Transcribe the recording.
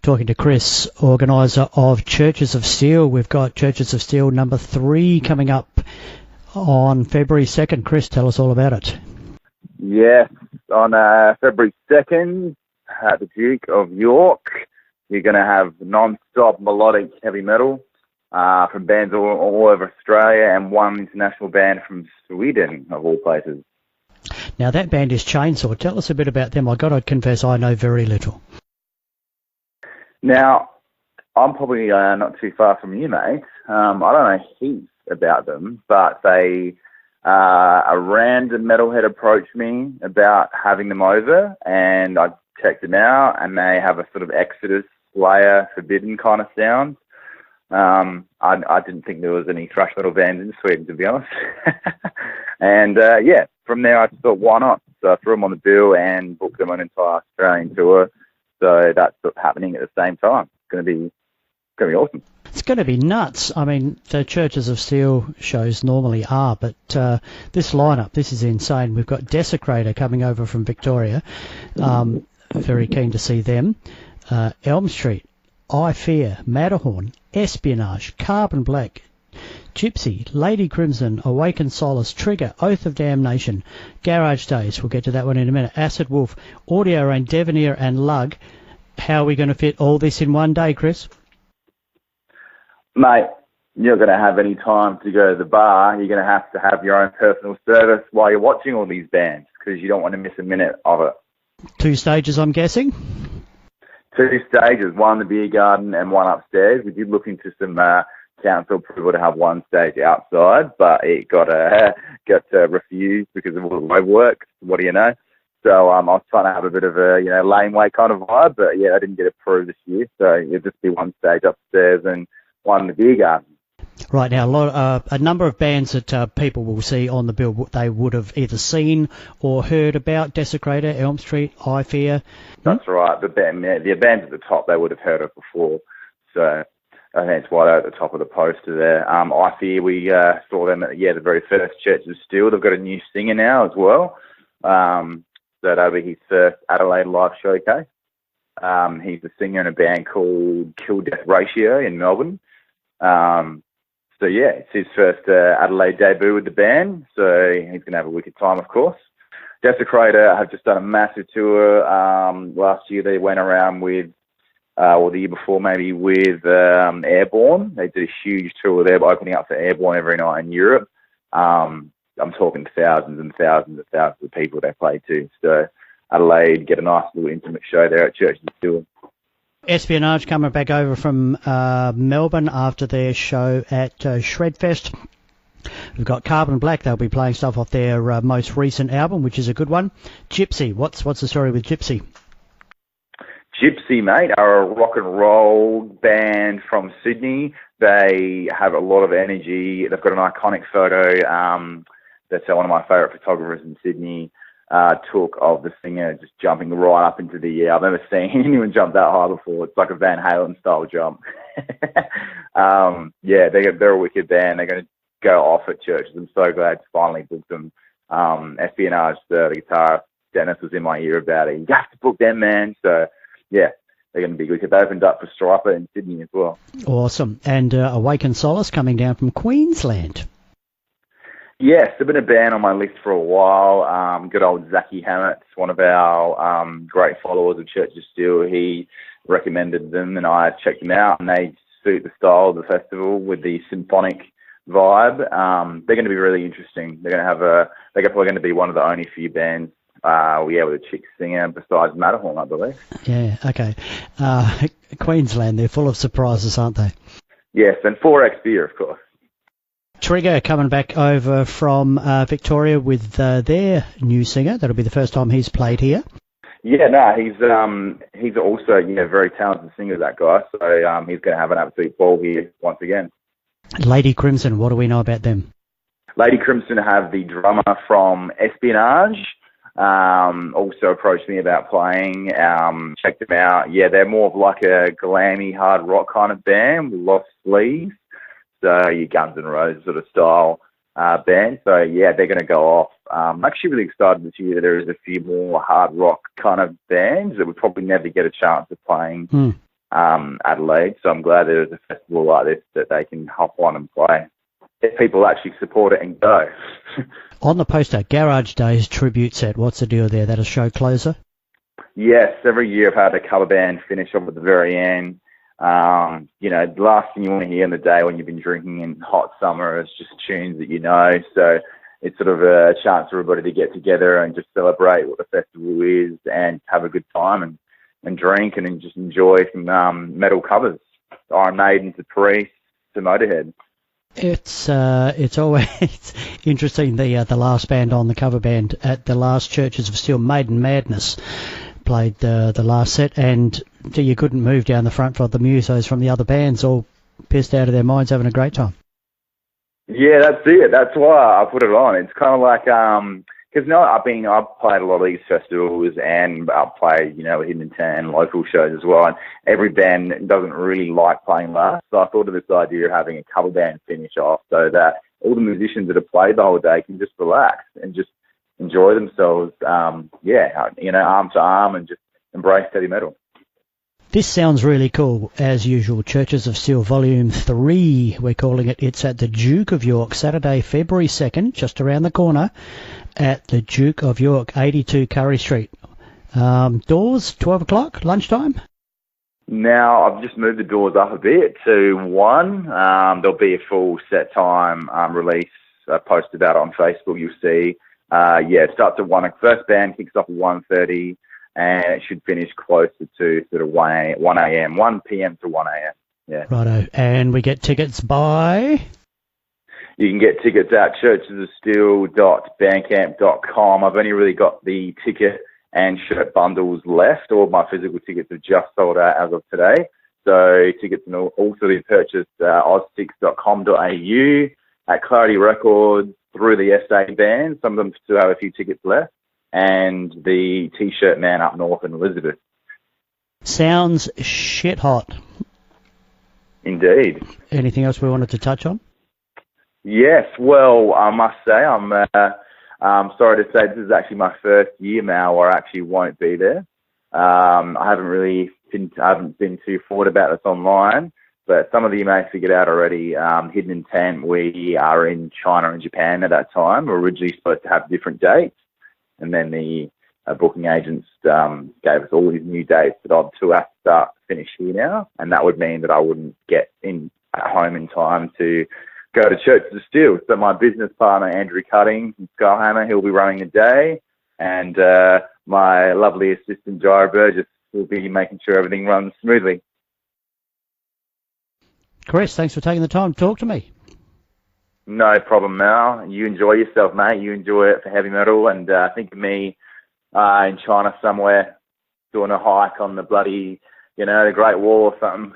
Talking to Chris, organiser of Churches of Steel. We've got Churches of Steel number 3 coming up on February 2nd. Chris, tell us all about it. Yes, on February 2nd at the Duke of York, you're going to have non-stop melodic heavy metal from bands all over Australia and one international band from Sweden, of all places. Now, that band is Chainsaw. Tell us a bit about them. I've got to confess, I know very little. Now, I'm probably not too far from you, mate. I don't know heaps about them, but a random metalhead approached me about having them over, and I checked them out, and they have a sort of Exodus, Slayer, Forbidden kind of sound. I didn't think there was any thrash metal bands in Sweden, to be honest. And, from there I just thought, why not? So I threw them on the bill and booked them on an entire Australian tour. So that's what's happening at the same time. It's going to be awesome. It's going to be nuts. I mean, the Churches of Steel shows normally are, but this lineup, this is insane. We've got Desecrator coming over from Victoria. Very keen to see them. Elm Street, I Fear, Matterhorn, Espionage, Carbon Black, Gypsy, Lady Crimson, Awakened Solace, Trigger, Oath of Damnation, Garage Days, we'll get to that one in a minute, Acid Wolf, Audio Rain, Devoneer and Lug. How are we going to fit all this in one day, Chris? Mate, you're going to have any time to go to the bar. You're going to have your own personal service while you're watching all these bands because you don't want to miss a minute of it. 2 stages, I'm guessing? 2 stages, one in the beer garden and one upstairs. We did look into some council approval to have 1 stage outside, but it got refused because of all the road work. What do you know? So I was trying to have a bit of a laneway kind of vibe, but I didn't get approved this year. So it'll just be 1 stage upstairs and one in the beer garden. Right, now a number of bands that people will see on the bill, they would have either seen or heard about: Desecrator, Elm Street, I Fear. That's right. The bands at the top they would have heard of before. So I think that's why they're at the top of the poster there. I Fear, we saw them at the very first Churches of Steel. They've got a new singer now as well. So that'll be his first Adelaide live showcase. He's a singer in a band called Kill Death Ratio in Melbourne. It's his first Adelaide debut with the band, so he's going to have a wicked time, of course. Desecrator have just done a massive tour. Last year they went around with, or the year before maybe, with Airborne. They did a huge tour there, opening up for Airborne every night in Europe. I'm talking thousands and thousands and thousands of people they played to. So Adelaide get a nice little intimate show there at Churches of Steel. Espionage coming back over from Melbourne after their show at Shredfest. We've got Carbon Black. They'll be playing stuff off their most recent album, which is a good one. Gypsy. What's the story with Gypsy? Gypsy, mate, are a rock and roll band from Sydney. They have a lot of energy. They've got an iconic photo that one of my favourite photographers in Sydney took of the singer just jumping right up into the air. I've never seen anyone jump that high before. It's like a Van Halen style jump. They're a wicked band. They're going to go off at Churches. I'm so glad to finally book them. Espionage, the guitarist, Dennis was in my ear about it. You have to book them, man. So, they're going to be good. They opened up for Striper in Sydney as well. Awesome. And Awakened Solace coming down from Queensland. Yes, they've been a band on my list for a while. Good old Zachy Hammett, one of our great followers of Church of Steel. He recommended them, and I checked them out, and they suit the style of the festival with the symphonic vibe. They're going to be really interesting. They're probably going to be one of the only few bands, with a chick singer besides Matterhorn, I believe. Yeah, okay. Queensland, they're full of surprises, aren't they? Yes, and 4X beer, of course. Trigger coming back over from Victoria with their new singer. That'll be the first time he's played here. Yeah, no, he's also a very talented singer, that guy. So he's going to have an absolute ball here once again. Lady Crimson, what do we know about them? Lady Crimson have the drummer from Espionage. Also approached me about playing. Checked them out. Yeah, they're more of like a glammy hard rock kind of band with lost sleeves. So your Guns N' Roses sort of style band. So they're going to go off. I'm actually really excited this year that there is a few more hard rock kind of bands that would probably never get a chance of playing Adelaide. So I'm glad there's a festival like this that they can hop on and play if people actually support it and go. On the poster, Garage Days tribute set. What's the deal there? That a show closer? Yes, every year I've had a cover band finish off at the very end. The last thing you want to hear on the day when you've been drinking in hot summer is just tunes that you know. So it's sort of a chance for everybody to get together and just celebrate what the festival is and have a good time and drink and just enjoy some metal covers. Iron Maiden to Priest to Motorhead. It's always interesting. The last band on the cover band at the last Churches of Steel, Maiden Madness, played the last set, and you couldn't move down the front for the musos from the other bands, all pissed out of their minds, having a great time. Yeah, that's it. That's why I put it on. It's kind of like because I've played a lot of these festivals and I've played Hidden Intent and local shows as well. And every band doesn't really like playing last, so I thought of this idea of having a cover band finish off so that all the musicians that have played the whole day can just relax and just enjoy themselves, arm to arm, and just embrace heavy metal. This sounds really cool. As usual, Churches of Steel Volume 3, we're calling it. It's at the Duke of York, Saturday, February 2nd, just around the corner, at the Duke of York, 82 Curry Street. Doors, 12 o'clock, lunchtime? Now, I've just moved the doors up a bit to 1. There'll be a full set time release posted about it on Facebook, you'll see. It starts at 1. First band kicks off at 1:30, and it should finish closer to sort of 1 p.m. to 1 a.m. Yeah. Righto. And we get tickets by? You can get tickets at churchesofsteel.bandcamp.com. I've only really got the ticket and shirt bundles left. All of my physical tickets have just sold out as of today. So tickets can also be purchased at oz6.com.au, at Clarity Records, through the SA band. Some of them still have a few tickets left. And the T-shirt man up north in Elizabeth. Sounds shit hot. Indeed. Anything else we wanted to touch on? Yes. Well, I must say I'm sorry to say this is actually my first year now where I actually won't be there. I haven't been too forward about this online, but some of you may have figured out already. Hidden Intent, we are in China and Japan at that time. We're originally supposed to have different dates. And then the booking agents gave us all these new dates that I'd to have to finish here now. And that would mean that I wouldn't get in at home in time to go to Churches of Steel. So my business partner, Andrew Cutting from Skullhammer, he'll be running the day. And my lovely assistant, Jaira Burgess, will be making sure everything runs smoothly. Chris, thanks for taking the time to talk to me. No problem, Mal. You enjoy yourself, mate. You enjoy it for heavy metal, and think of me in China somewhere doing a hike on the bloody, the Great Wall or something.